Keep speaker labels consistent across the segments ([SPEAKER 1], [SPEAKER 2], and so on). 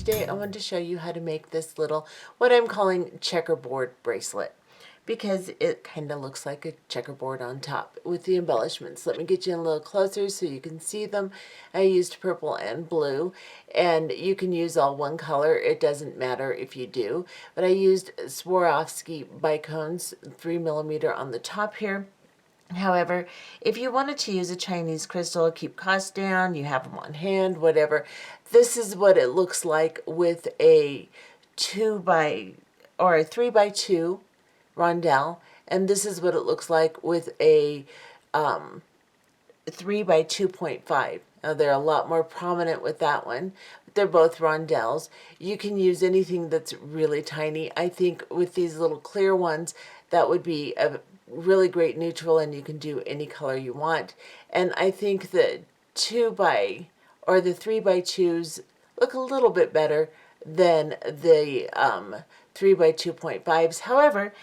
[SPEAKER 1] today I wanted to show you how to make this little, what I'm calling checkerboard bracelet, because it kind of looks like a checkerboard on top with the embellishments. Let me get you in a little closer so you can see them. I used purple and blue, and you can use all one color. It doesn't matter if you do, but I used Swarovski bicones, 3mm on the top here. However, if you wanted to use a Chinese crystal, keep costs down, you have them on hand, whatever, this is what it looks like with a 3x2 rondelle, and this is what it looks like with a 3x2.5. Now they're a lot more prominent with that one. They're both rondelles. You can use anything that's really tiny. I think with these little clear ones, that would be a really great neutral, and you can do any color you want. And I think the 3x2s look a little bit better than the 3x2.5s. However,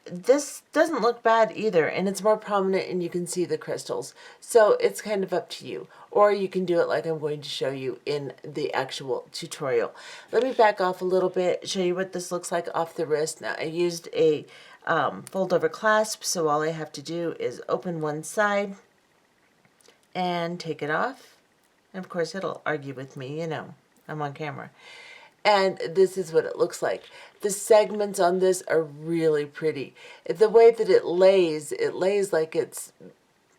[SPEAKER 1] this doesn't look bad either, and it's more prominent and you can see the crystals. So it's kind of up to you. Or you can do it like I'm going to show you in the actual tutorial. Let me back off a little bit, show you what this looks like off the wrist. Now I used a fold over clasp, so all I have to do is open one side and take it off. And of course it'll argue with me, you know, I'm on camera. And this is what it looks like. The segments on this are really pretty. The way that it lays like it's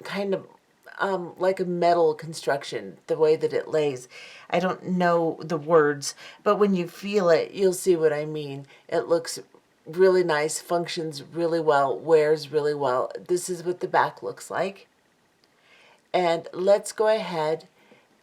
[SPEAKER 1] kind of like a metal construction, the way that it lays. I don't know the words, but when you feel it, you'll see what I mean. It looks really nice, functions really well, wears really well. This is what the back looks like. And let's go ahead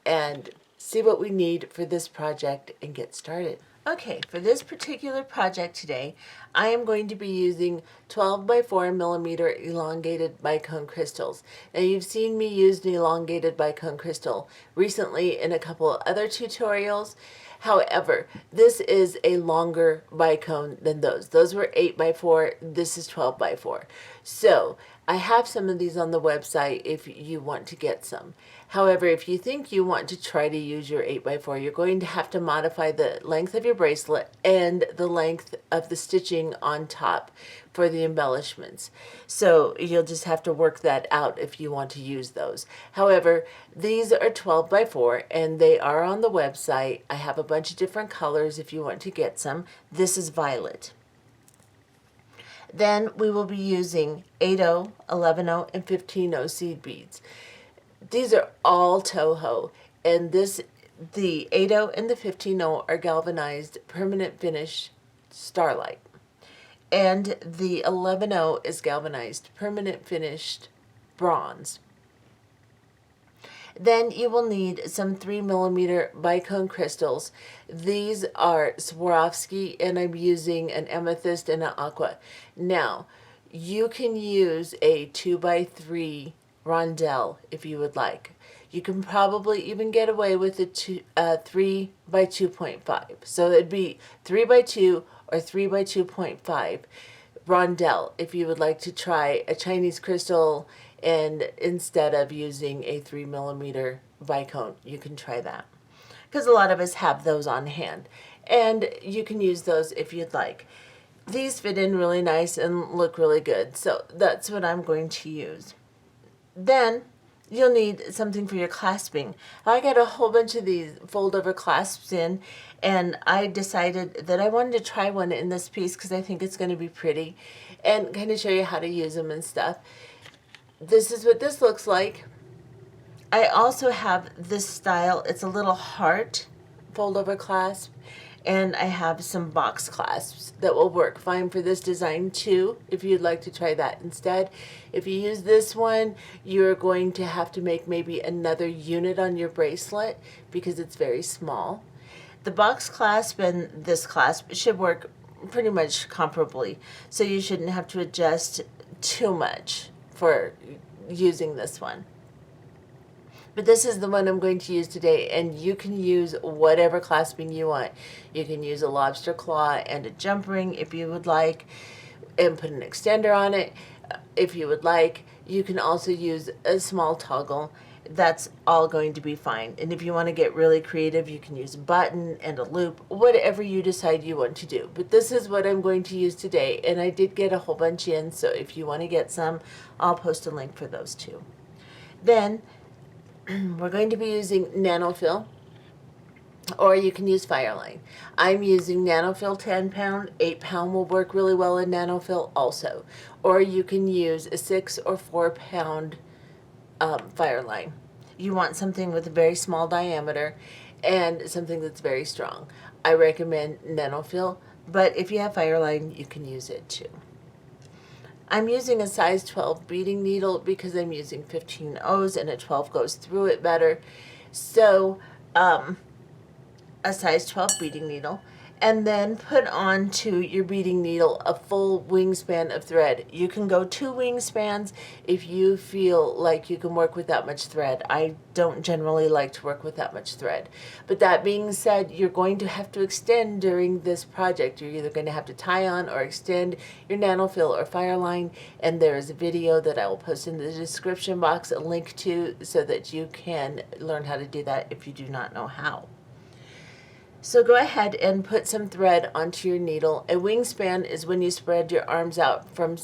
[SPEAKER 1] and see what we need for this project and get started. Okay, for this particular project today, I am going to be using 12x4mm elongated bicone crystals. Now you've seen me use an elongated bicone crystal recently in a couple of other tutorials. However, this is a longer bicone than those. Those were 8x4, this is 12x4. So I have some of these on the website if you want to get some. However, if you think you want to try to use your 8x4, you're going to have to modify the length of your bracelet and the length of the stitching on top for the embellishments. So you'll just have to work that out if you want to use those. However, these are 12x4 and they are on the website. I have a bunch of different colors if you want to get some. This is violet. Then we will be using 8/0, 11/0, and 15/0 seed beads. These are all Toho, and the 8/0 and the 15/0 are galvanized permanent finish starlight, and the 11/0 is galvanized permanent finished bronze. Then you will need some 3mm bicone crystals. These are Swarovski, and I'm using an amethyst and an aqua. Now, you can use a 2x3 rondelle if you would like. You can probably even get away with a 3x2.5. So it'd be 3x2 or 3x2.5 rondelle if you would like to try a Chinese crystal, and instead of using a 3mm bicone, you can try that, because a lot of us have those on hand, and you can use those if you'd like. These fit in really nice and look really good, so that's what I'm going to use. Then you'll need something for your clasping. I got a whole bunch of these fold over clasps in, and I decided that I wanted to try one in this piece because I think it's going to be pretty and kind of show you how to use them and stuff. This is what this looks like. I also have this style. It's a little heart fold over clasp, and I have some box clasps that will work fine for this design too, if you'd like to try that instead. If you use this one, you're going to have to make maybe another unit on your bracelet because it's very small. The box clasp and this clasp should work pretty much comparably, so you shouldn't have to adjust too much for using this one. But this is the one I'm going to use today, and you can use whatever clasping you want. You can use a lobster claw and a jump ring if you would like, and put an extender on it if you would like. You can also use a small toggle, that's all going to be fine. And if you want to get really creative, you can use a button and a loop, whatever you decide you want to do. But this is what I'm going to use today, and I did get a whole bunch in, so if you want to get some, I'll post a link for those too. Then we're going to be using Nanofil, or you can use Fireline. I'm using Nanofil 10 pound, 8 pound will work really well in Nanofil also. Or you can use a 6 or 4 pound Fireline. You want something with a very small diameter and something that's very strong. I recommend Nanofil, but if you have Fireline, you can use it too. I'm using a size 12 beading needle because I'm using 15 O's and a 12 goes through it better. So, a size 12 beading needle, and then put onto your beading needle a full wingspan of thread. You can go 2 wingspans if you feel like you can work with that much thread. I don't generally like to work with that much thread. But that being said, you're going to have to extend during this project. You're either going to have to tie on or extend your Nanofil or Fireline, and there is a video that I will post in the description box, a link to, so that you can learn how to do that if you do not know how. So go ahead and put some thread onto your needle. A wingspan is when you spread your arms out from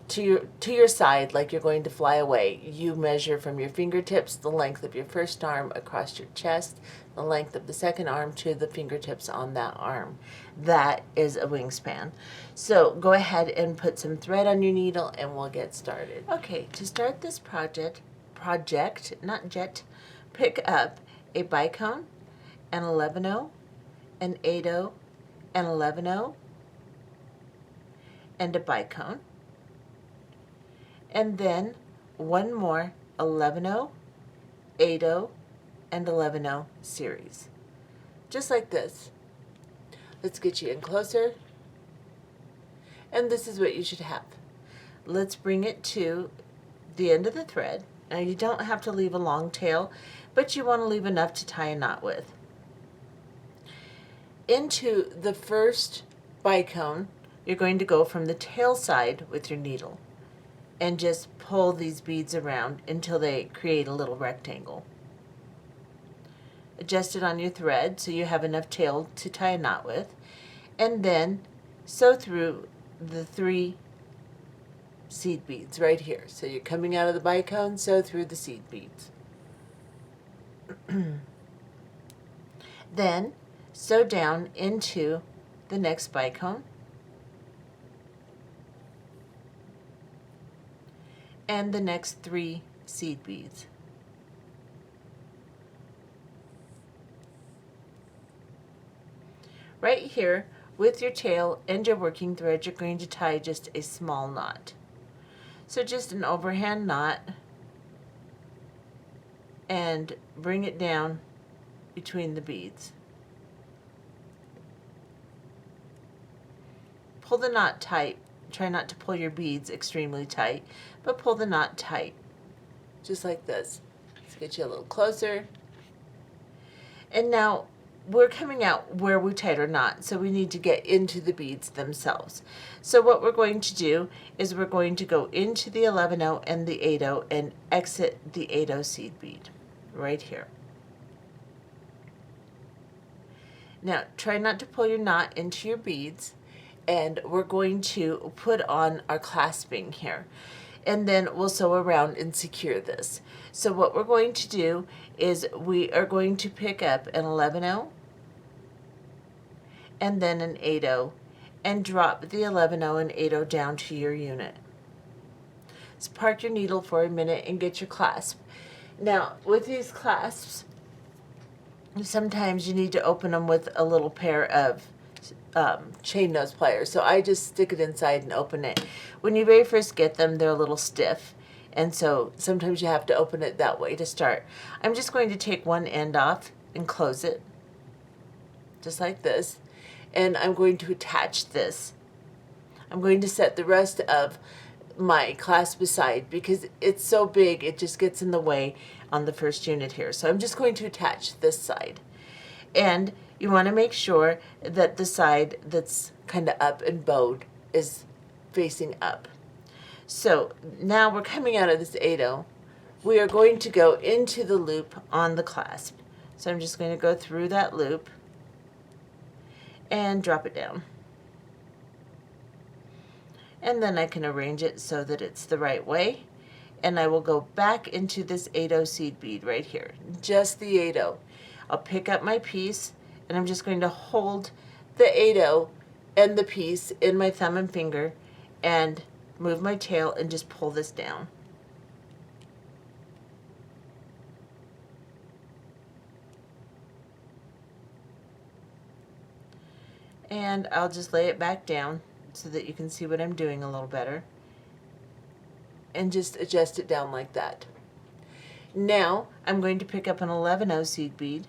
[SPEAKER 1] to your side like you're going to fly away. You measure from your fingertips the length of your first arm across your chest, the length of the second arm to the fingertips on that arm. That is a wingspan. So go ahead and put some thread on your needle and we'll get started. Okay, to start this project, not jet, pick up a bicone, an 11-0, an 8-0, an 11-0, and a bicone, and then one more 11-0, 8-0, and 11-0 series, just like this. Let's get you in closer, and this is what you should have. Let's bring it to the end of the thread. Now you don't have to leave a long tail, but you want to leave enough to tie a knot with. Into the first bicone, you're going to go from the tail side with your needle and just pull these beads around until they create a little rectangle. Adjust it on your thread so you have enough tail to tie a knot with, and then sew through the 3 seed beads right here. So you're coming out of the bicone, sew through the seed beads. Then sew down into the next bicone and the next 3 seed beads. Right here with your tail and your working thread, you're going to tie just a small knot. So just an overhand knot, and bring it down between the beads. Pull the knot tight. Try not to pull your beads extremely tight, but pull the knot tight, just like this. Let's get you a little closer. And now we're coming out where we tied our knot, so we need to get into the beads themselves. So what we're going to do is we're going to go into the 11-0 and the 8-0 and exit the 8-0 seed bead right here. Now try not to pull your knot into your beads, and we're going to put on our clasping here, and then we'll sew around and secure this. So what we're going to do is we are going to pick up an 11-0 and then an 8-0 and drop the 11-0 and 8-0 down to your unit. So park your needle for a minute and get your clasp. Now with these clasps, sometimes you need to open them with a little pair of chain nose pliers. So I just stick it inside and open it. When you very first get them, they're a little stiff, and so sometimes you have to open it that way to start. I'm just going to take one end off and close it, just like this, and I'm going to attach this. I'm going to set the rest of my clasp aside because it's so big it just gets in the way on the first unit here. So I'm just going to attach this side, and you want to make sure that the side that's kind of up and bowed is facing up. So now we're coming out of this 8-0 we are going to go into the loop on the clasp. So I'm just going to go through that loop and drop it down. And then I can arrange it so that it's the right way. And I will go back into this 8/0 seed bead right here, just the 8/0. I'll pick up my piece and I'm just going to hold the 8/0 and the piece in my thumb and finger and move my tail and just pull this down. And I'll just lay it back down so that you can see what I'm doing a little better. And just adjust it down like that. Now I'm going to pick up an 11/0 seed bead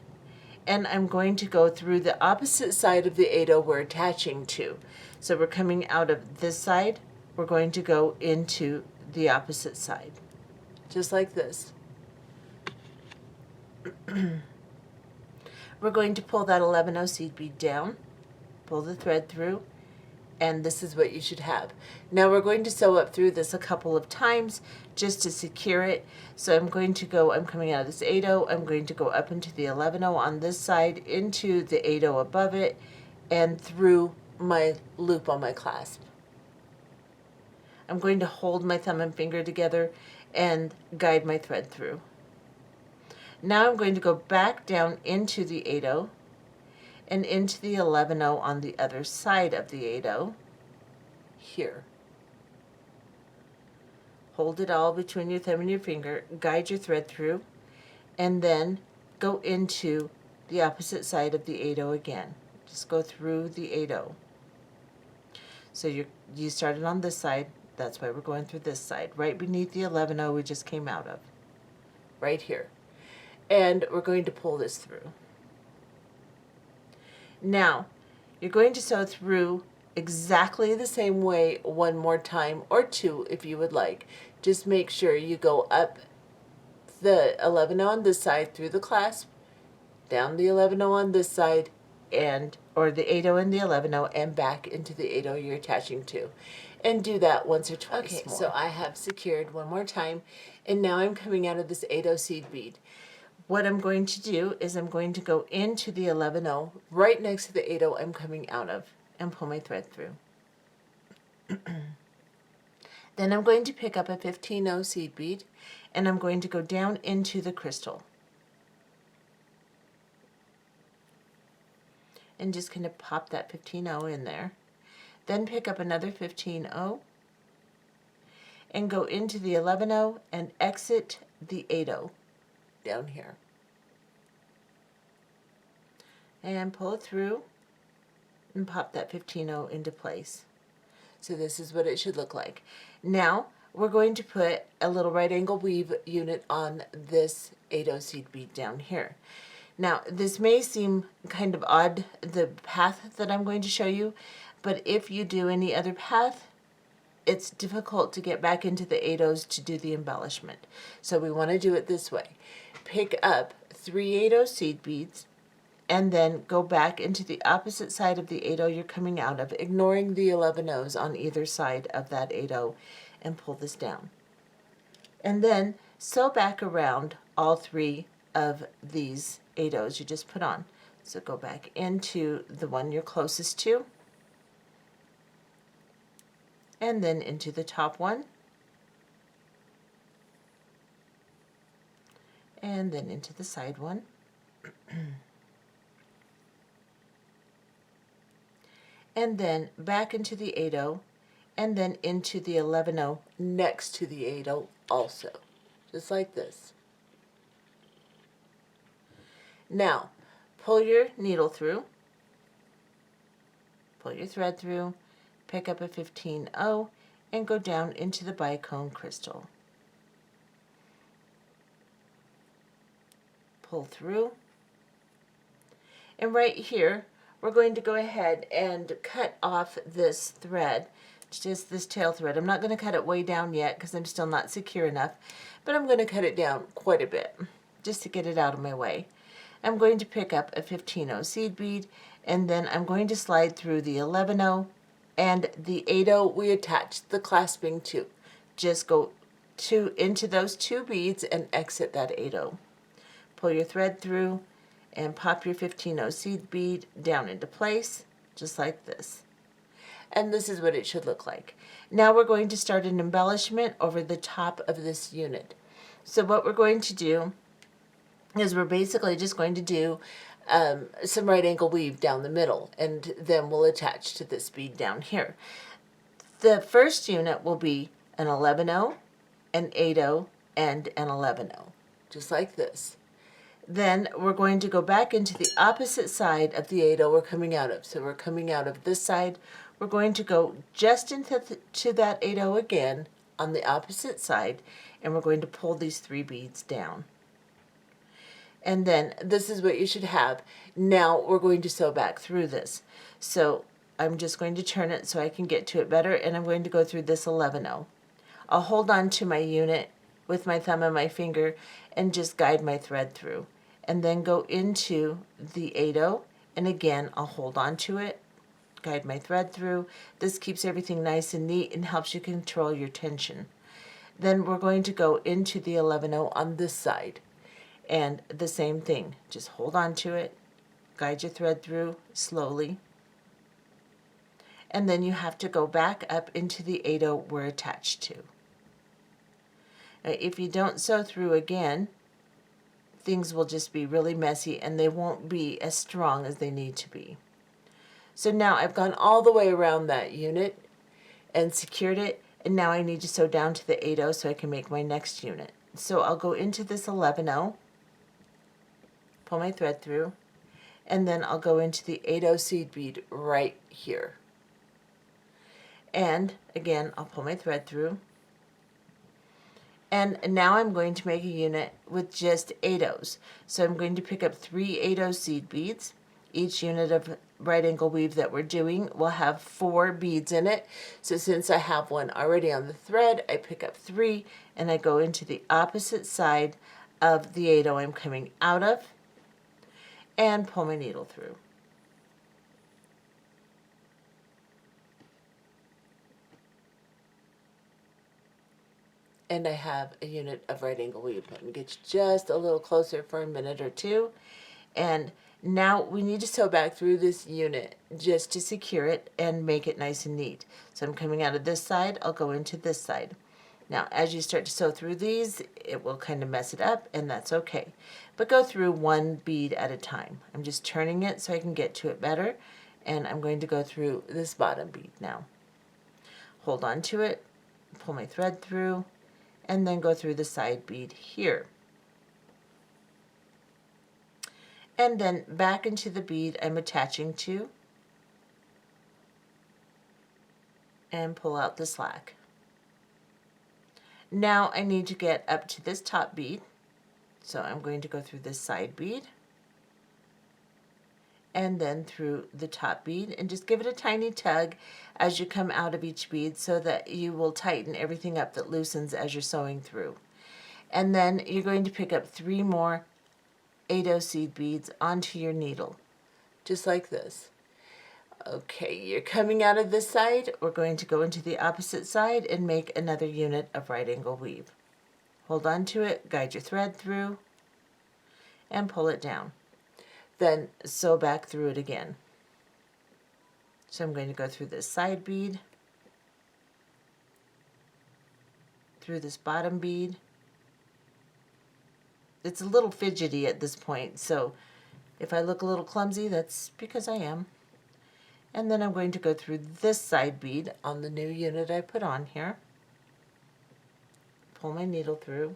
[SPEAKER 1] and I'm going to go through the opposite side of the 8/0 we're attaching to. So we're coming out of this side, we're going to go into the opposite side, just like this. We're going to pull that 11/0 seed bead down, pull the thread through, and this is what you should have. Now we're going to sew up through this a couple of times just to secure it. So I'm coming out of this 8/0, I'm going to go up into the 11/0 on this side, into the 8/0 above it, and through my loop on my clasp. I'm going to hold my thumb and finger together and guide my thread through. Now I'm going to go back down into the 8/0 and into the 11/0 on the other side of the 8/0 here. Hold it all between your thumb and your finger, guide your thread through, and then go into the opposite side of the 8/0 again. Just go through the 8/0. So you started on this side, that's why we're going through this side, right beneath the 11/0 we just came out of, right here. And we're going to pull this through. Now, you're going to sew through exactly the same way one more time, or two if you would like. Just make sure you go up the 11/0 on this side through the clasp, down the 11/0 on this side, or the 8/0 and the 11/0, and back into the 8/0 you're attaching to. And do that once or twice more. Okay, so I have secured one more time, and now I'm coming out of this 8/0 seed bead. What I'm going to do is I'm going to go into the 11/0 right next to the 8/0 I'm coming out of and pull my thread through. Then I'm going to pick up a 15/0 seed bead and I'm going to go down into the crystal and just kind of pop that 15/0 in there. Then pick up another 15/0 and go into the 11/0 and exit the 8/0 down here. And pull it through and pop that 15/0 into place. So this is what it should look like. Now we're going to put a little right angle weave unit on this 8/0 seed bead down here. Now this may seem kind of odd, the path that I'm going to show you, but if you do any other path, it's difficult to get back into the 8/0s to do the embellishment. So we want to do it this way. Pick up 3 8/0 seed beads and then go back into the opposite side of the 8/0 you're coming out of, ignoring the 11/0s on either side of that 8/0, and pull this down. And then sew back around all 3 of these 8/0s you just put on. So go back into the one you're closest to, and then into the top one, and then into the side one, and then back into the 8/0, and then into the 11/0 next to the 8/0 also, just like this. Now pull your needle through, pull your thread through, pick up a 15/0 and go down into the bicone crystal. Pull through, and right here we're going to go ahead and cut off this thread, just this tail thread. I'm not going to cut it way down yet because I'm still not secure enough, but I'm going to cut it down quite a bit just to get it out of my way. I'm going to pick up a 15/0 seed bead, and then I'm going to slide through the 11/0 and the 8/0 we attached the clasping to. Just go into those 2 beads and exit that 8/0. Pull your thread through and pop your 15/0 seed bead down into place, just like this. And this is what it should look like. Now we're going to start an embellishment over the top of this unit. So what we're going to do is we're basically just going to do some right angle weave down the middle, and then we'll attach to this bead down here. The first unit will be an 11/0, an 8/0, and an 11/0, just like this. Then we're going to go back into the opposite side of the 8/0 we're coming out of. So we're coming out of this side. We're going to go just into that 8/0 again on the opposite side, and we're going to pull these 3 beads down. And then this is what you should have. Now we're going to sew back through this. So I'm just going to turn it so I can get to it better, and I'm going to go through this 11/0. I'll hold on to my unit with my thumb and my finger and just guide my thread through, and then go into the 8/0, and again I'll hold on to it, guide my thread through. This keeps everything nice and neat and helps you control your tension. Then we're going to go into the 11/0 on this side, and the same thing, just hold on to it, guide your thread through slowly, and then you have to go back up into the 8/0 we're attached to. Now, if you don't sew through again, things will just be really messy and they won't be as strong as they need to be. So now I've gone all the way around that unit and secured it, and now I need to sew down to the 8/0 so I can make my next unit. So I'll go into this 11/0, pull my thread through, and then I'll go into the 8/0 seed bead right here. And again, I'll pull my thread through. And now I'm going to make a unit with just 8/0s. So I'm going to pick up 3 8/0 seed beads. Each unit of right angle weave that we're doing will have 4 beads in it. So since I have one already on the thread, I pick up 3 and I go into the opposite side of the 8/0 I'm coming out of and pull my needle through. And I have a unit of right angle weave. Let me get you just a little closer for a minute or two. And now we need to sew back through this unit just to secure it and make it nice and neat. So I'm coming out of this side, I'll go into this side. Now as you start to sew through these, it will kind of mess it up, and that's okay. But go through 1 bead at a time. I'm just turning it so I can get to it better, and I'm going to go through this bottom bead now. Hold on to it, pull my thread through, and then go through the side bead here. And then back into the bead I'm attaching to, and pull out the slack. Now I need to get up to this top bead, so I'm going to go through this side bead and then through the top bead, and just give it a tiny tug as you come out of each bead so that you will tighten everything up that loosens as you're sewing through. And then you're going to pick up 3 more 8/0 seed beads onto your needle, just like this. Okay, you're coming out of this side, we're going to go into the opposite side and make another unit of right angle weave. Hold on to it, guide your thread through, and pull it down. Then sew back through it again. So I'm going to go through this side bead, through this bottom bead. It's a little fidgety at this point, so if I look a little clumsy, that's because I am. And then I'm going to go through this side bead on the new unit I put on here, pull my needle through,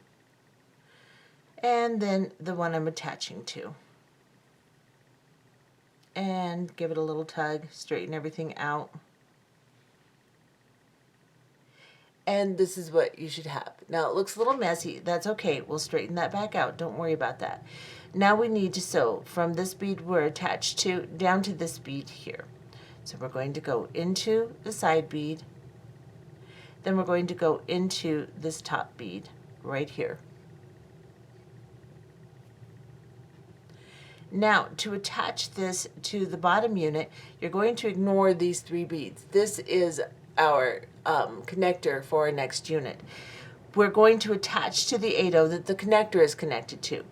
[SPEAKER 1] and then the one I'm attaching to. And give it a little tug, straighten everything out. And this is what you should have. Now it looks a little messy, that's okay, we'll straighten that back out, don't worry about that. Now we need to sew from this bead we're attached to down to this bead here. So we're going to go into the side bead, then we're going to go into this top bead right here. Now, to attach this to the bottom unit, you're going to ignore these 3 beads. This is our connector for our next unit. we're going to attach to the 8/0 that the connector is connected to.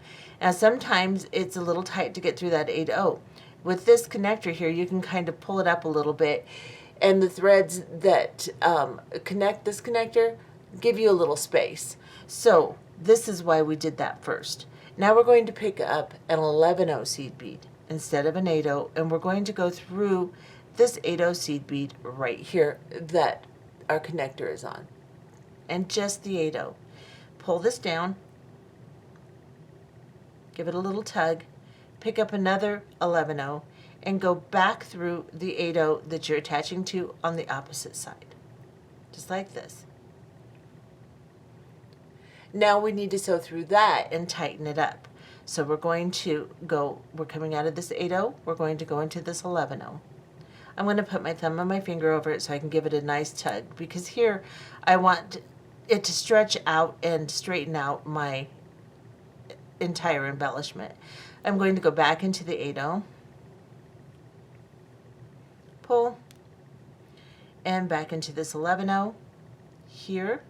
[SPEAKER 1] Now sometimes it's a little tight to get through that 8/0. With this connector here, you can kind of pull it up a little bit, and the threads that connect this connector give you a little space. So this is why we did that first. Now we're going to pick up an 11/0 seed bead instead of an 8/0, and we're going to go through this 8/0 seed bead right here that our connector is on, and just the 8/0. Pull this down, give it a little tug, pick up another 11/0, and go back through the 8/0 that you're attaching to on the opposite side, just like this. Now we need to sew through that and tighten it up. So we're going to go, we're coming out of this 8/0, we're going to go into this 11/0. I'm going to put my thumb and my finger over it so I can give it a nice tug, because here I want it to stretch out and straighten out my entire embellishment. I'm going to go back into the 8/0, pull, and back into this 11/0 here,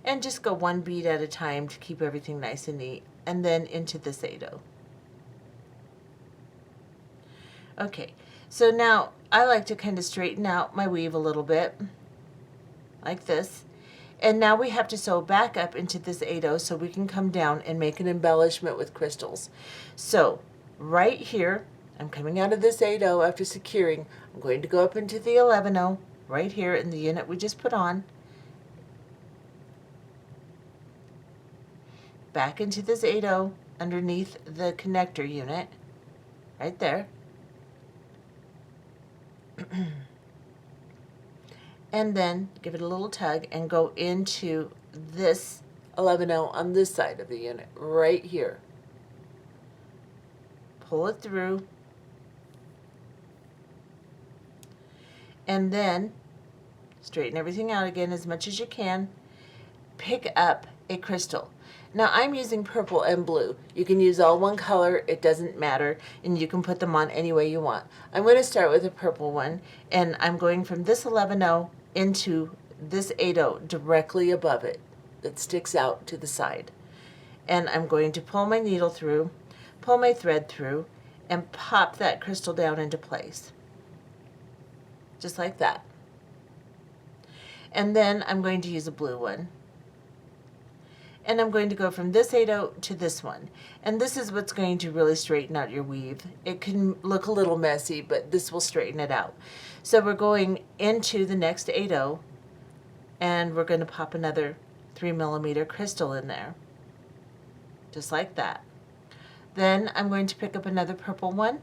[SPEAKER 1] and just go one bead at a time to keep everything nice and neat, and then into this 8/0. Okay, so now I like to kind of straighten out my weave a little bit, like this. And now we have to sew back up into this 8/0 so we can come down and make an embellishment with crystals. So right here, I'm coming out of this 8/0 after securing. I'm going to go up into the 11/0 right here in the unit we just put on. Back into this 8/0 underneath the connector unit, right there. And then give it a little tug and go into this 11/0 on this side of the unit, right here. Pull it through, and then straighten everything out again as much as you can. Pick up a crystal. Now I'm using purple and blue. You can use all one color, it doesn't matter, and you can put them on any way you want. I'm going to start with a purple one, and I'm going from this 11/0 into this 8/0 directly above it that sticks out to the side. And I'm going to pull my needle through, pull my thread through, and pop that crystal down into place. Just like that. And then I'm going to use a blue one. And I'm going to go from this 8/0 to this one. And this is what's going to really straighten out your weave. It can look a little messy, but this will straighten it out. So we're going into the next 8/0, and we're going to pop another 3mm crystal in there, just like that. Then I'm going to pick up another purple one,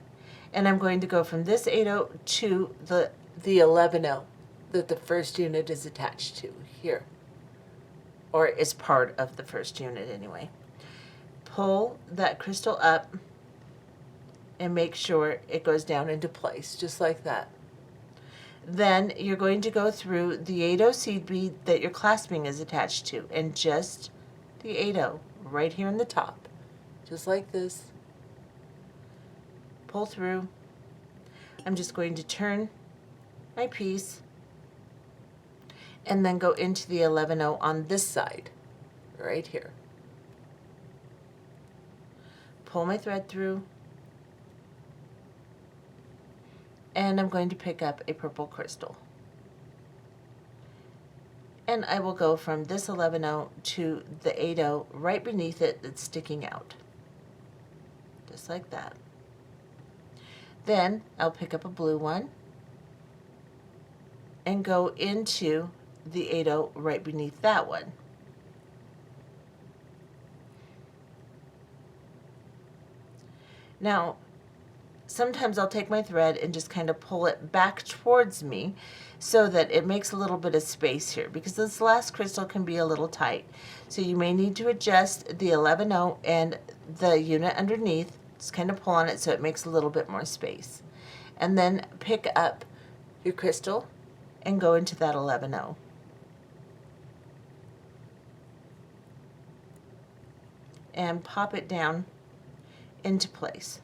[SPEAKER 1] and I'm going to go from this 8/0 to the 11/0 that the first unit is attached to here, or is part of the first unit anyway. Pull that crystal up and make sure it goes down into place, just like that. Then you're going to go through the 8/0 seed bead that your clasping is attached to, and just the 8/0 right here in the top, just like this. Pull through. I'm just going to turn my piece and then go into the 11/0 on this side, right here. Pull my thread through, and I'm going to pick up a purple crystal. And I will go from this 11/0 to the 8/0 right beneath it that's sticking out, just like that. Then I'll pick up a blue one and go into the 8/0 right beneath that one. Now, sometimes I'll take my thread and just kind of pull it back towards me so that it makes a little bit of space here, because this last crystal can be a little tight. So you may need to adjust the 11/0 and the unit underneath, just kind of pull on it so it makes a little bit more space. And then pick up your crystal and go into that 11/0. And pop it down into place.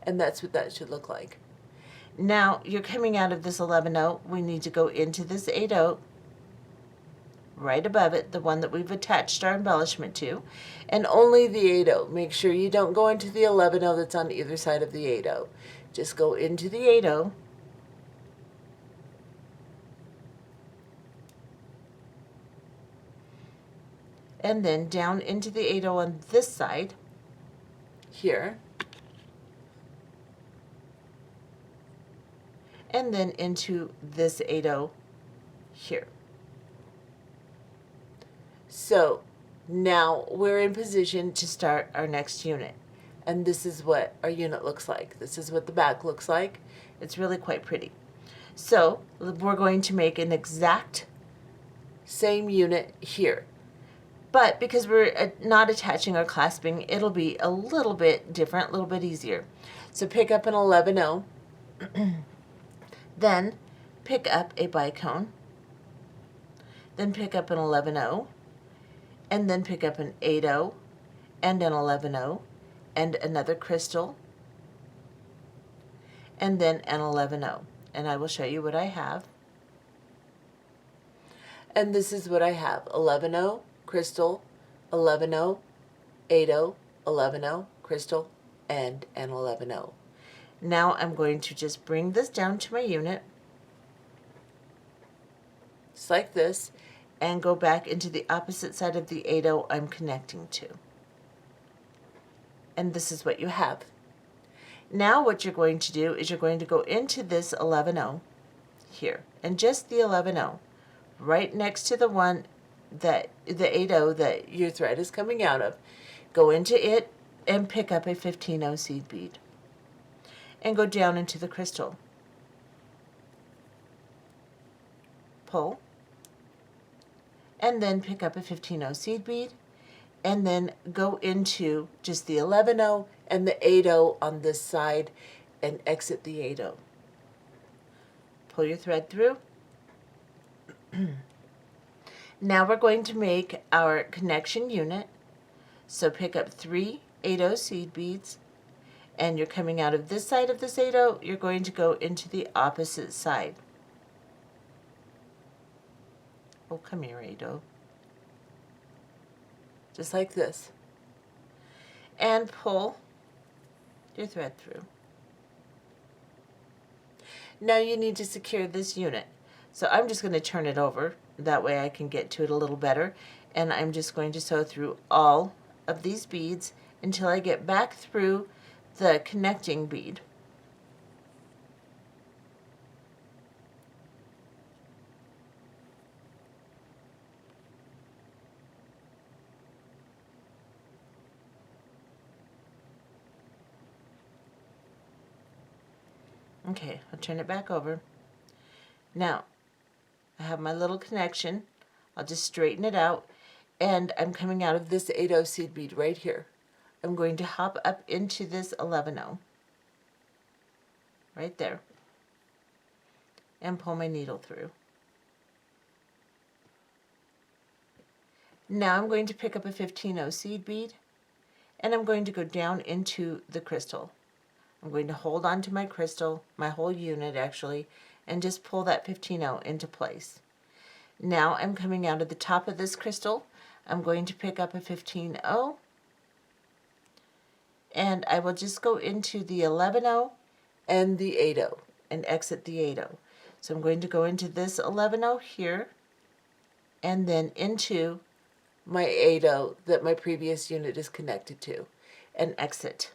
[SPEAKER 1] And that's what that should look like. Now you're coming out of this 11-0. We need to go into this 8-0, right above it, the one that we've attached our embellishment to, and only the 8-0. Make sure you don't go into the 11-0 that's on either side of the 8-0. Just go into the 8-0. And then down into the 8-0 on this side, here. And then into this 8-0 here. So now we're in position to start our next unit. And this is what our unit looks like. This is what the back looks like. It's really quite pretty. So we're going to make an exact same unit here. But because we're not attaching or clasping, it'll be a little bit different, a little bit easier. So pick up an 11-0, then pick up a bicone, then pick up an 11-0, and then pick up an 8-0 and an 11-0 and another crystal, and then an 11-0. And I will show you what I have. And this is what I have: 11-0, crystal, 11-0, 8-0, 11-0, crystal, and an 11-0. Now I'm going to just bring this down to my unit, just like this, and go back into the opposite side of the 8-0 I'm connecting to. And this is what you have. Now what you're going to do is you're going to go into this 11-0 here, and just the 11-0, right next to the one that the 8-0 that your thread is coming out of. Go into it and pick up a 15-0 seed bead and go down into the crystal. Pull, and then pick up a 15-0 seed bead, and then go into just the 11-0 and the 8-0 on this side and exit the 8-0. Pull your thread through. Now we're going to make our connection unit. So pick up 3 8-0 seed beads, and you're coming out of this side of this 8-0, you're going to go into the opposite side. Oh, come here, 8-0. Just like this. And pull your thread through. Now you need to secure this unit. So I'm just going to turn it over. That way I can get to it a little better. And I'm just going to sew through all of these beads until I get back through the connecting bead. Okay, I'll turn it back over. Now, I have my little connection. I'll just straighten it out, and I'm coming out of this 8-0 seed bead right here. I'm going to hop up into this 11-0, right there, and pull my needle through. Now I'm going to pick up a 15-0 seed bead, and I'm going to go down into the crystal. I'm going to hold on to my crystal, my whole unit actually, and just pull that 15-0 into place. Now I'm coming out of the top of this crystal. I'm going to pick up a 15-0, and I will just go into the 11-0 and the 8-0 and exit the 8-0. So I'm going to go into this 11-0 here, and then into my 8-0 that my previous unit is connected to, and exit.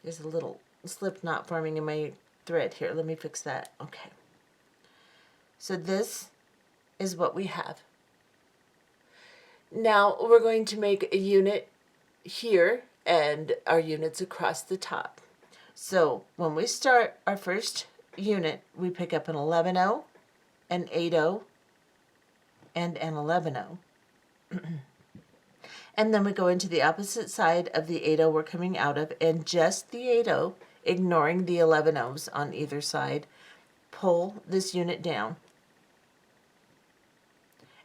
[SPEAKER 1] There's a little slip knot forming in my thread here. Let me fix that. Okay. So this is what we have. Now we're going to make a unit here and our units across the top. So when we start our first unit, we pick up an 11-0, an 8-0, and an 11-0. And then we go into the opposite side of the 8-0 we're coming out of, and just the 8-0, ignoring the 11-0s on either side, pull this unit down.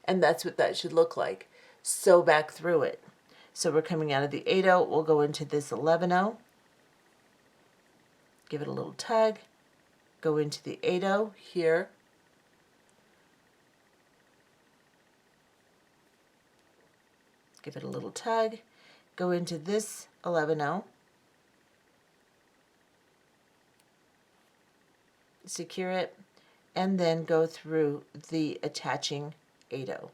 [SPEAKER 1] And that's what that should look like. Sew back through it. So we're coming out of the 8/0, we'll go into this 11/0, give it a little tug, go into the 8/0 here, give it a little tug, go into this 11/0, secure it, and then go through the attaching 8/0.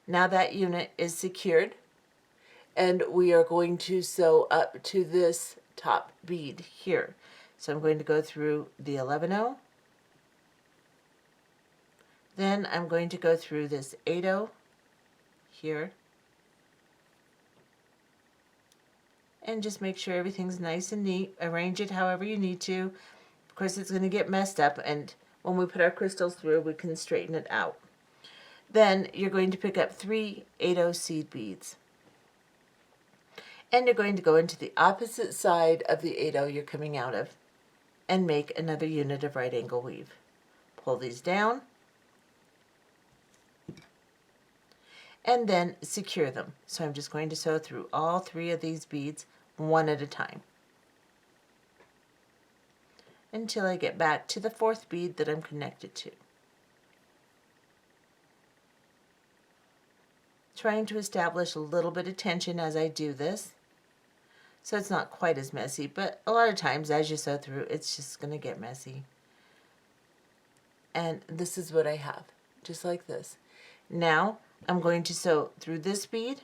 [SPEAKER 1] Now that unit is secured, and we are going to sew up to this top bead here. So I'm going to go through the 11/0, then I'm going to go through this 8/0 here, and just make sure everything's nice and neat. Arrange it however you need to. Of course, it's going to get messed up, and when we put our crystals through, we can straighten it out. Then you're going to pick up 3 8/0 seed beads, and you're going to go into the opposite side of the 8/0 you're coming out of and make another unit of right angle weave. Pull these down and then secure them. So I'm just going to sew through all 3 of these beads one at a time until I get back to the 4th bead that I'm connected to. Trying to establish a little bit of tension as I do this, so it's not quite as messy, but a lot of times as you sew through, it's just going to get messy. And this is what I have, just like this. Now I'm going to sew through this bead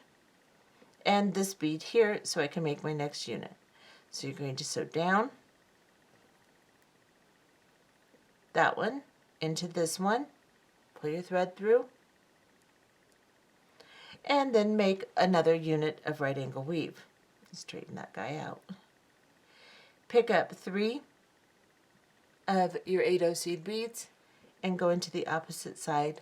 [SPEAKER 1] and this bead here so I can make my next unit. So you're going to sew down that one into this one, pull your thread through, and then make another unit of right angle weave. Straighten that guy out. Pick up 3 of your 8/0 seed beads and go into the opposite side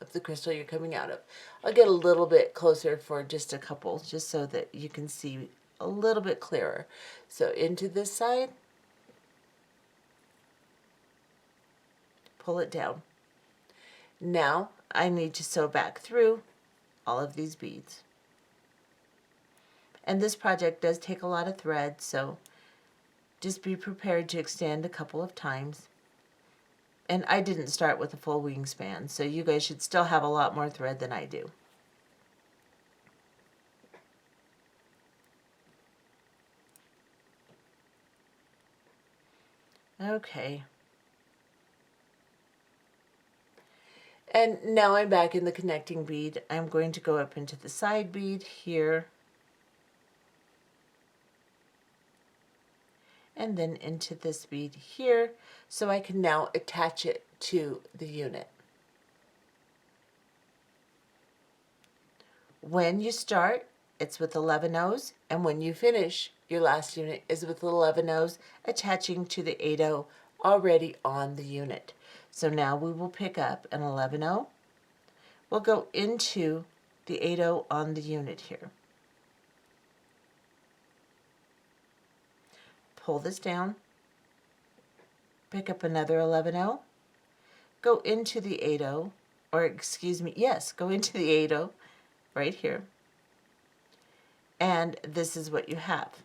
[SPEAKER 1] of the crystal you're coming out of. I'll get a little bit closer for just a couple, just so that you can see a little bit clearer. So into this side, pull it down. Now I need to sew back through all of these beads. And this project does take a lot of thread, so just be prepared to extend a couple of times. And I didn't start with a full wingspan, so you guys should still have a lot more thread than I do. Okay. And now I'm back in the connecting bead. I'm going to go up into the side bead here, and then into this bead here, so I can now attach it to the unit. When you start, it's with 11/0s, and when you finish, your last unit is with 11/0s attaching to the 8/0 already on the unit. So now we will pick up an 11/0. We'll go into the 8/0 on the unit here. Pull this down, pick up another 11/0, go into the 8/0, or excuse me, yes, go into the 8/0 right here, and this is what you have.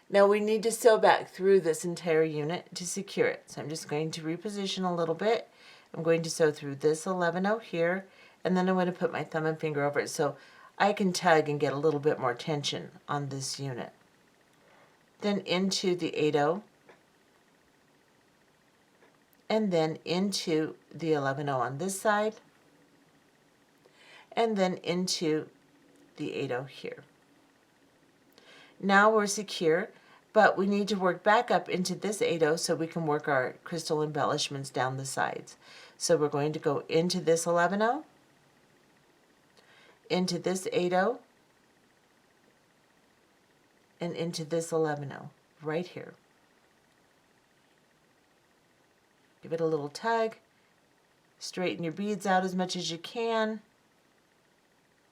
[SPEAKER 1] Now we need to sew back through this entire unit to secure it. So I'm just going to reposition a little bit. I'm going to sew through this 11/0 here, and then I'm going to put my thumb and finger over it so I can tug and get a little bit more tension on this unit. Then into the 8/0, and then into the 11/0 on this side, and then into the 8/0 here. Now we're secure, but we need to work back up into this 8/0 so we can work our crystal embellishments down the sides. So we're going to go into this 11/0, into this 8/0, and into this 11/0 right here. Give it a little tug, straighten your beads out as much as you can,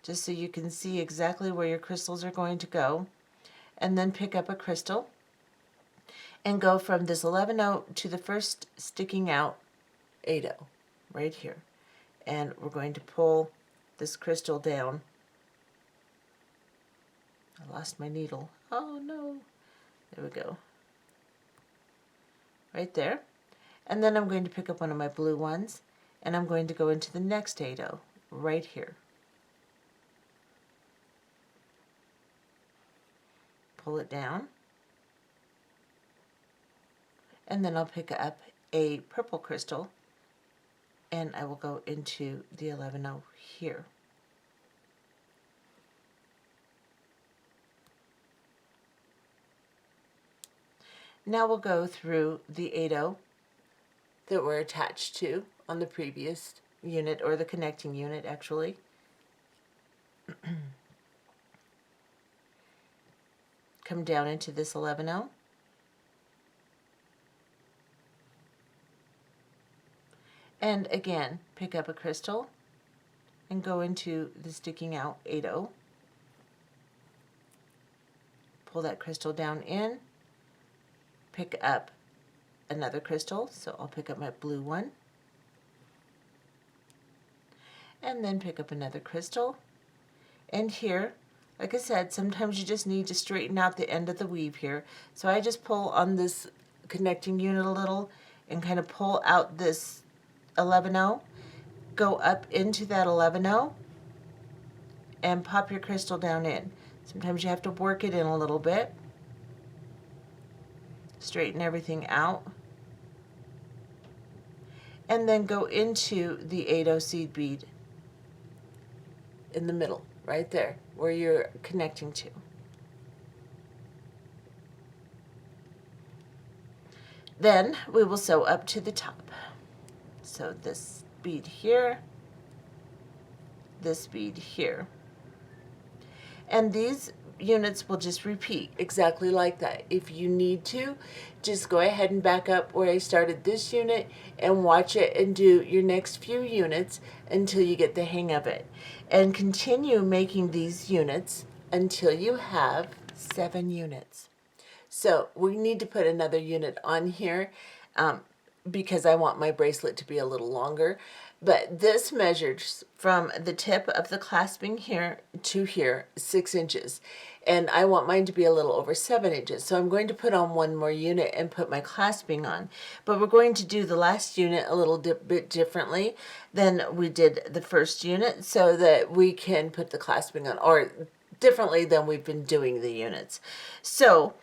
[SPEAKER 1] just so you can see exactly where your crystals are going to go, and then pick up a crystal and go from this 11/0 to the first sticking out 8/0 right here. And we're going to pull this crystal down I lost my needle. Oh no. There we go. Right there. And then I'm going to pick up one of my blue ones, and I'm going to go into the next 8-0, right here. Pull it down. And then I'll pick up a purple crystal, and I will go into the 11-0 here. Now we'll go through the 8-0 that we're attached to on the previous unit, or the connecting unit actually. Come down into this 11-0. And again, pick up a crystal and go into the sticking out 8-0. Pull that crystal down in, pick up another crystal, so I'll pick up my blue one, and then pick up another crystal. And here, like I said, sometimes you just need to straighten out the end of the weave here. So I just pull on this connecting unit a little and kind of pull out this 11-0, go up into that 11-0, and pop your crystal down in. Sometimes you have to work it in a little bit. Straighten everything out. And then go into the 8-0 seed bead in the middle, right there, where you're connecting to. Then we will sew up to the top. So this bead here, this bead here. And these units will just repeat exactly like that. If you need to, just go ahead and back up where I started this unit and watch it and do your next few units until you get the hang of it. And continue making these units until you have 7 units. So we need to put another unit on here because I want my bracelet to be a little longer. But this measures from the tip of the clasping here to here 6 inches. And I want mine to be a little over 7 inches. So I'm going to put on one more unit and put my clasping on. But we're going to do the last unit a little bit differently than we did the first unit, so that we can put the clasping on, or differently than we've been doing the units. So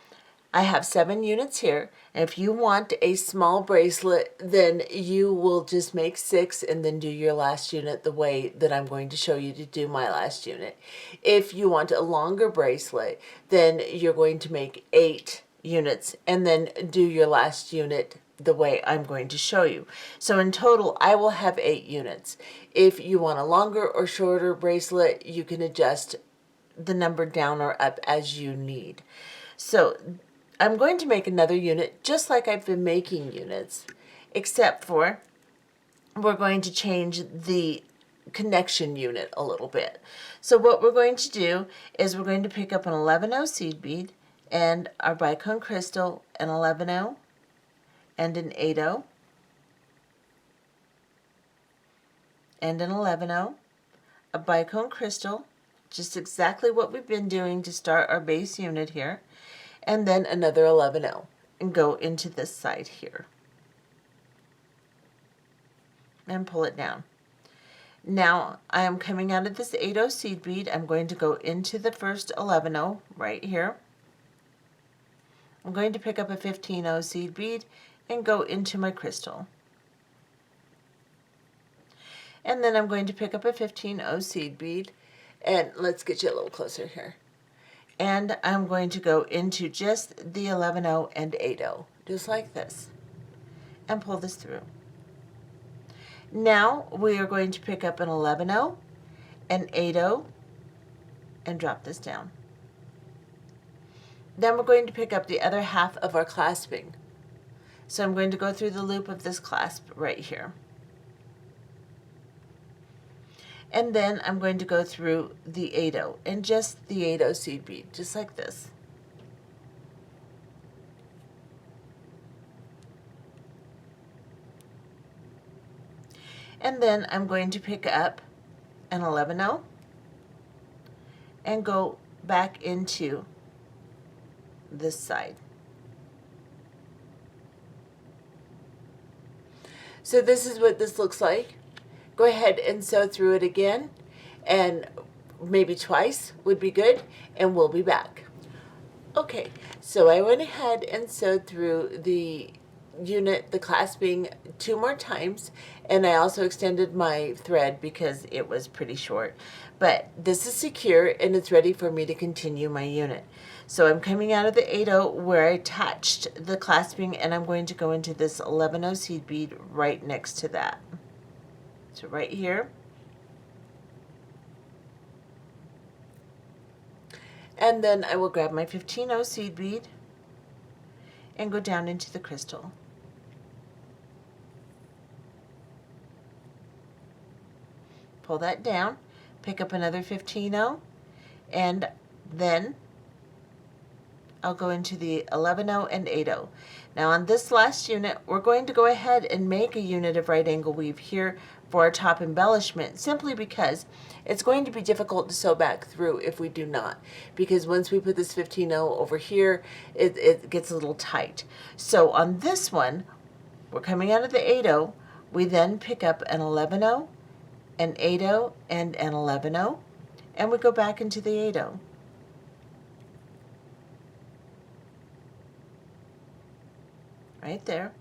[SPEAKER 1] I have 7 units here, and if you want a small bracelet, then you will just make 6 and then do your last unit the way that I'm going to show you to do my last unit. If you want a longer bracelet, then you're going to make 8 units and then do your last unit the way I'm going to show you. So in total, I will have 8 units. If you want a longer or shorter bracelet, you can adjust the number down or up as you need. So I'm going to make another unit just like I've been making units, except for we're going to change the connection unit a little bit. So what we're going to do is we're going to pick up an 11-0 seed bead and our bicone crystal, an 11-0 and an 8-0 and an 11-0, a bicone crystal, just exactly what we've been doing to start our base unit here, and then another 11-0 and go into this side here and pull it down. Now I am coming out of this 8-0 seed bead. I'm going to go into the first 11-0 right here. I'm going to pick up a 15-0 seed bead and go into my crystal. And then I'm going to pick up a 15-0 seed bead, and let's get you a little closer here. And I'm going to go into just the 11-0 and 8-0, just like this, and pull this through. Now we are going to pick up an 11-0, an 8-0, and drop this down. Then we're going to pick up the other half of our clasping. So I'm going to go through the loop of this clasp right here. And then I'm going to go through the 8-0 and just the 8-0 seed bead, just like this. And then I'm going to pick up an 11-0 and go back into this side. So this is what this looks like. Go ahead and sew through it again, and maybe twice would be good, and we'll be back. Okay, so I went ahead and sewed through the unit, the clasping, 2 more times, and I also extended my thread because it was pretty short. But this is secure and it's ready for me to continue my unit. So I'm coming out of the 8/0 where I attached the clasping, and I'm going to go into this 11/0 seed bead right next to that. So right here. And then I will grab my 15/0 seed bead and go down into the crystal. Pull that down, pick up another 15/0, and then I'll go into the 11/0 and 8/0. Now on this last unit, we're going to go ahead and make a unit of right angle weave here for our top embellishment, simply because it's going to be difficult to sew back through if we do not, because once we put this 15/0 over here, it gets a little tight. So on this one, we're coming out of the 8/0, we then pick up an 11/0, an 8/0, and an 11/0, and we go back into the 8/0. Right there.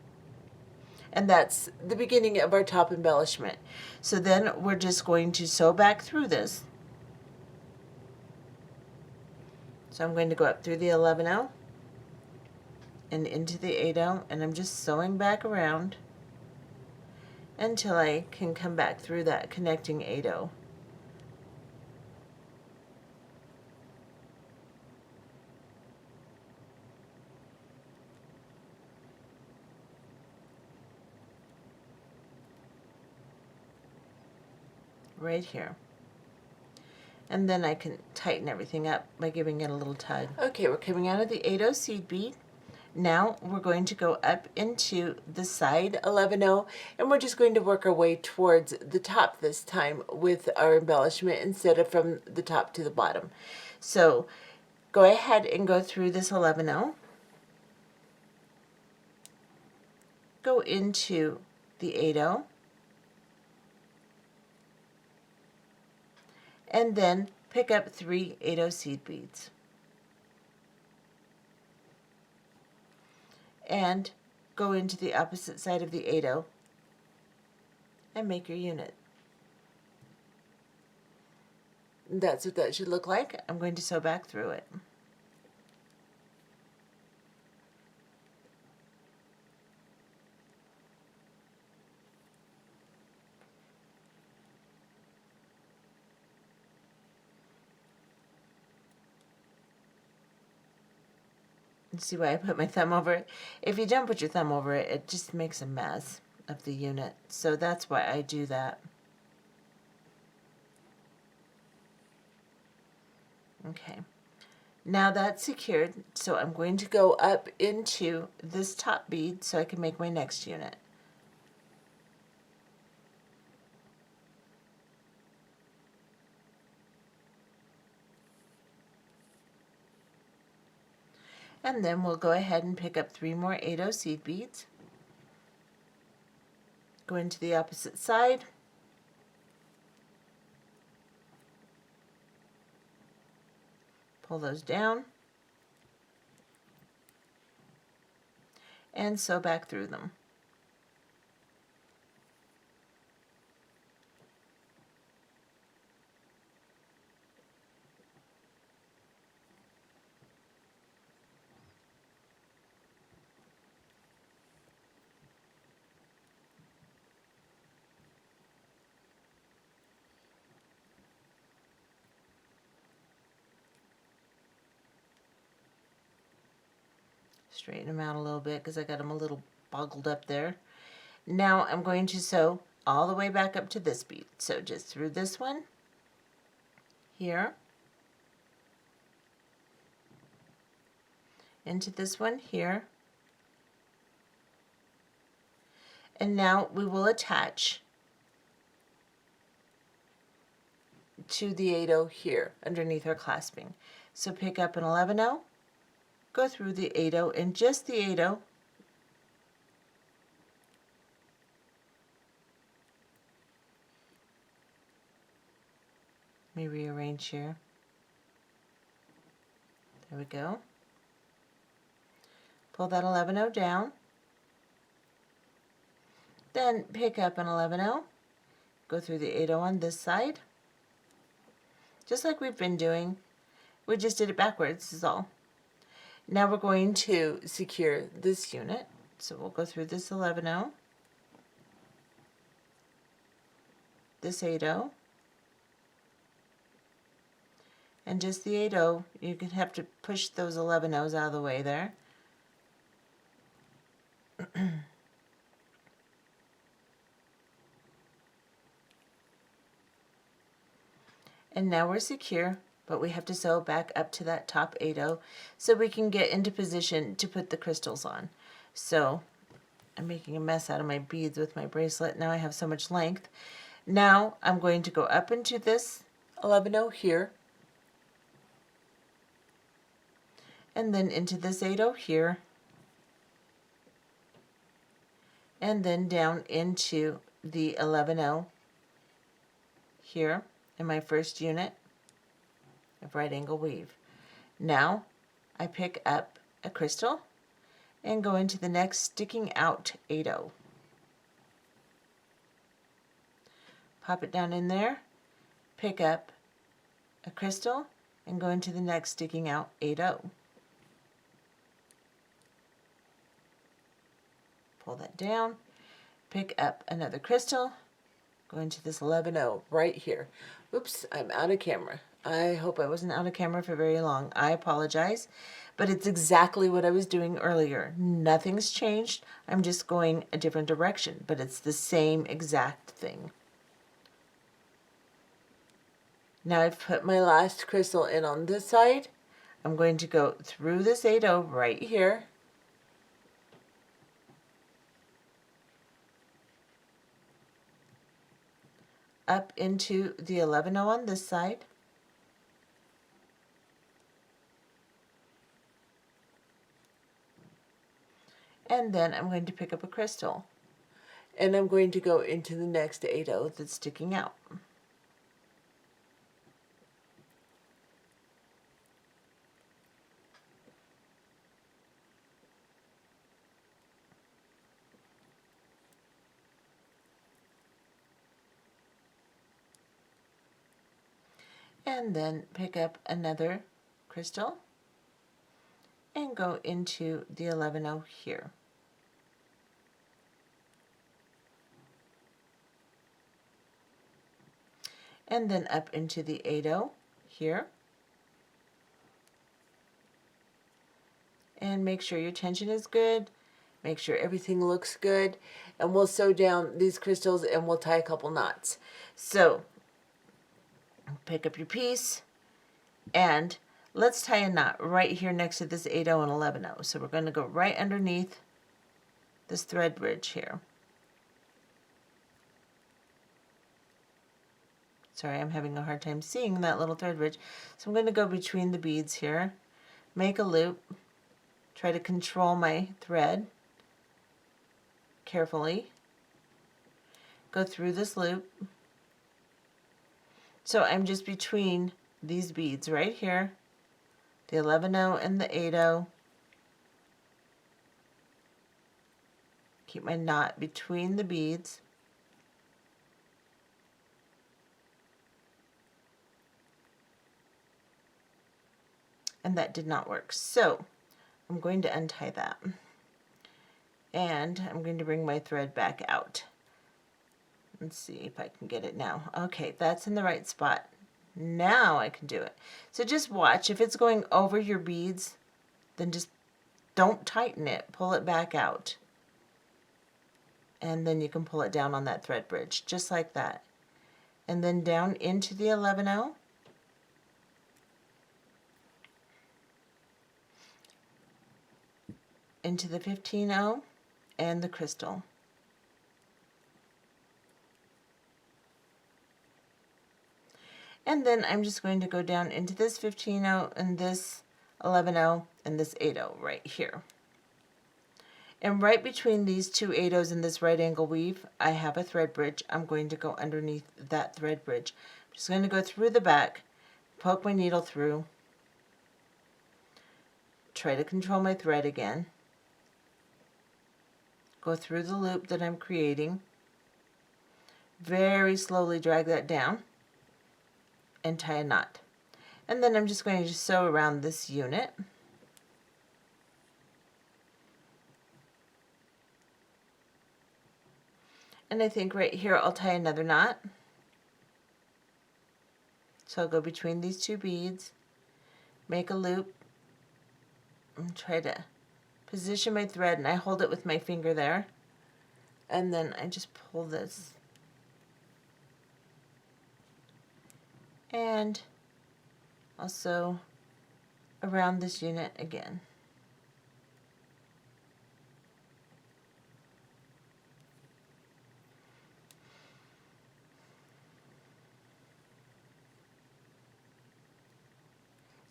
[SPEAKER 1] And that's the beginning of our top embellishment. So then we're just going to sew back through this. So I'm going to go up through the 11/0 and into the 8/0, and I'm just sewing back around until I can come back through that connecting 8/0. Right here. And then I can tighten everything up by giving it a little tug. Okay, we're coming out of the 8/0 seed bead. Now we're going to go up into the side 11/0, and we're just going to work our way towards the top this time with our embellishment instead of from the top to the bottom. So go ahead and go through this 11/0, go into the 8/0, and then pick up 3 8/0 seed beads. And go into the opposite side of the 8/0 and make your unit. That's what that should look like. I'm going to sew back through it. See why I put my thumb over it? If you don't put your thumb over it, it just makes a mess of the unit. So that's why I do that. Okay. Now that's secured, so I'm going to go up into this top bead so I can make my next unit. And then we'll go ahead and pick up 3 more 8/0 seed beads. Go into the opposite side. Pull those down. And sew back through them. Straighten them out a little bit because I got them a little boggled up there. Now I'm going to sew all the way back up to this bead. So just through this one, here, into this one here, and now we will attach to the 8/0 here underneath our clasping. So pick up an 11/0, go through the 8/0 and just the 8/0, let me rearrange here. There we go. Pull that 11/0 down. Then pick up an 11/0, go through the 8/0 on this side, just like we've been doing. We just did it backwards, is all. Now we're going to secure this unit. So we'll go through this 11/0, this 8/0, and just the 8/0. You can have to push those 11/0s out of the way there. And now we're secure, but we have to sew back up to that top 8/0 so we can get into position to put the crystals on. So I'm making a mess out of my beads with my bracelet. Now I have so much length. Now I'm going to go up into this 11/0 here, and then into this 8/0 here, and then down into the 11/0 here in my first unit of right angle weave. Now I pick up a crystal and go into the next sticking out 8/0. Pop it down in there, pick up a crystal, and go into the next sticking out 8/0. Pull that down, pick up another crystal, go into this 11/0 right here. Oops, I'm out of camera. I hope I wasn't out of camera for very long. I apologize, but it's exactly what I was doing earlier. Nothing's changed. I'm just going a different direction, but it's the same exact thing. Now I've put my last crystal in on this side. I'm going to go through this 8/0 right here, up into the 11/0 on this side, and then I'm going to pick up a crystal, and I'm going to go into the next 8/0 that's sticking out. And then pick up another crystal and go into the 11/0 here. And then up into the 8/0 here. And make sure your tension is good. Make sure everything looks good. And we'll sew down these crystals and we'll tie a couple knots. So pick up your piece and let's tie a knot right here next to this 8/0 and 11/0. So we're going to go right underneath this thread bridge here. Sorry, I'm having a hard time seeing that little thread bridge. So I'm going to go between the beads here, make a loop, try to control my thread carefully, go through this loop. So I'm just between these beads right here, the 11/0 and the 8/0. Keep my knot between the beads. And that did not work. So I'm going to untie that. And I'm going to bring my thread back out. Let's see if I can get it now. Okay, that's in the right spot. Now I can do it. So just watch. If it's going over your beads, then just don't tighten it. Pull it back out. And then you can pull it down on that thread bridge, just like that. And then down into the 11/0. Into the 15/0 and the crystal. And then I'm just going to go down into this 15-0 and this 11-0 and this 8-0 right here. And right between these two 8-0s and this right angle weave, I have a thread bridge. I'm going to go underneath that thread bridge. I'm just going to go through the back, poke my needle through, try to control my thread again, go through the loop that I'm creating, very slowly drag that down, and tie a knot. And then I'm just going to sew around this unit. And I think right here I'll tie another knot. So I'll go between these two beads, make a loop, and try to position my thread, and I hold it with my finger there. And then I just pull this. And I'll sew around this unit again.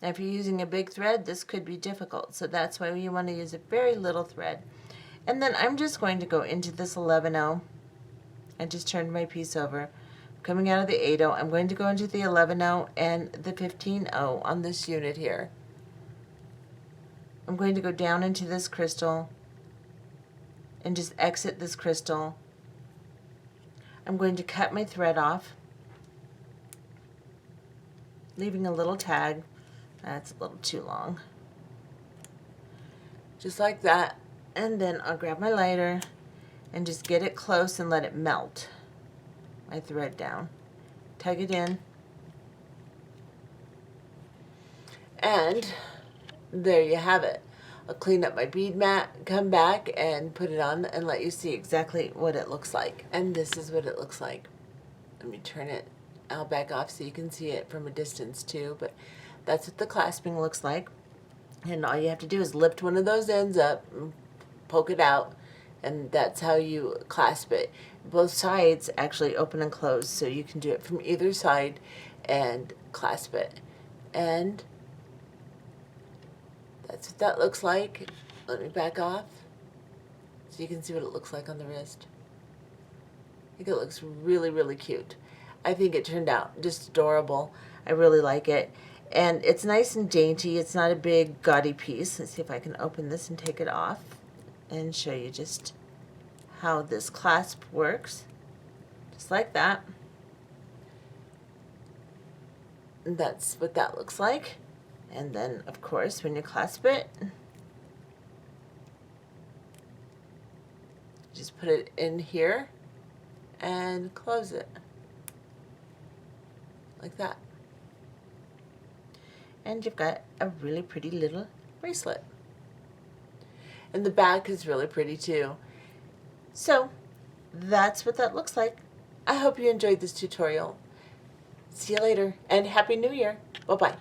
[SPEAKER 1] Now if you're using a big thread, this could be difficult, so that's why you want to use a very little thread. And then I'm just going to go into this 11-0 and just turn my piece over. Coming out of the 8-0, I'm going to go into the 11-0 and the 15-0 on this unit here. I'm going to go down into this crystal and just exit this crystal. I'm going to cut my thread off, leaving a little tag. That's a little too long. Just like that. And then I'll grab my lighter and just get it close and let it melt my thread down. Tug it in. And there you have it. I'll clean up my bead mat, come back and put it on and let you see exactly what it looks like. And this is what it looks like. Let me turn it, I'll back off so you can see it from a distance too, but that's what the clasping looks like. And all you have to do is lift one of those ends up, and poke it out, and that's how you clasp it. Both sides actually open and close, so you can do it from either side and clasp it. And that's what that looks like. Let me back off so you can see what it looks like on the wrist. I think it looks really, really cute. I think it turned out just adorable. I really like it. And it's nice and dainty. It's not a big gaudy piece. Let's see if I can open this and take it off and show you just how this clasp works. Just like that. And that's what that looks like. And then, of course, when you clasp it, just put it in here and close it. Like that. And you've got a really pretty little bracelet. And the back is really pretty too. So that's what that looks like. I hope you enjoyed this tutorial. See you later and Happy New Year. Bye-bye.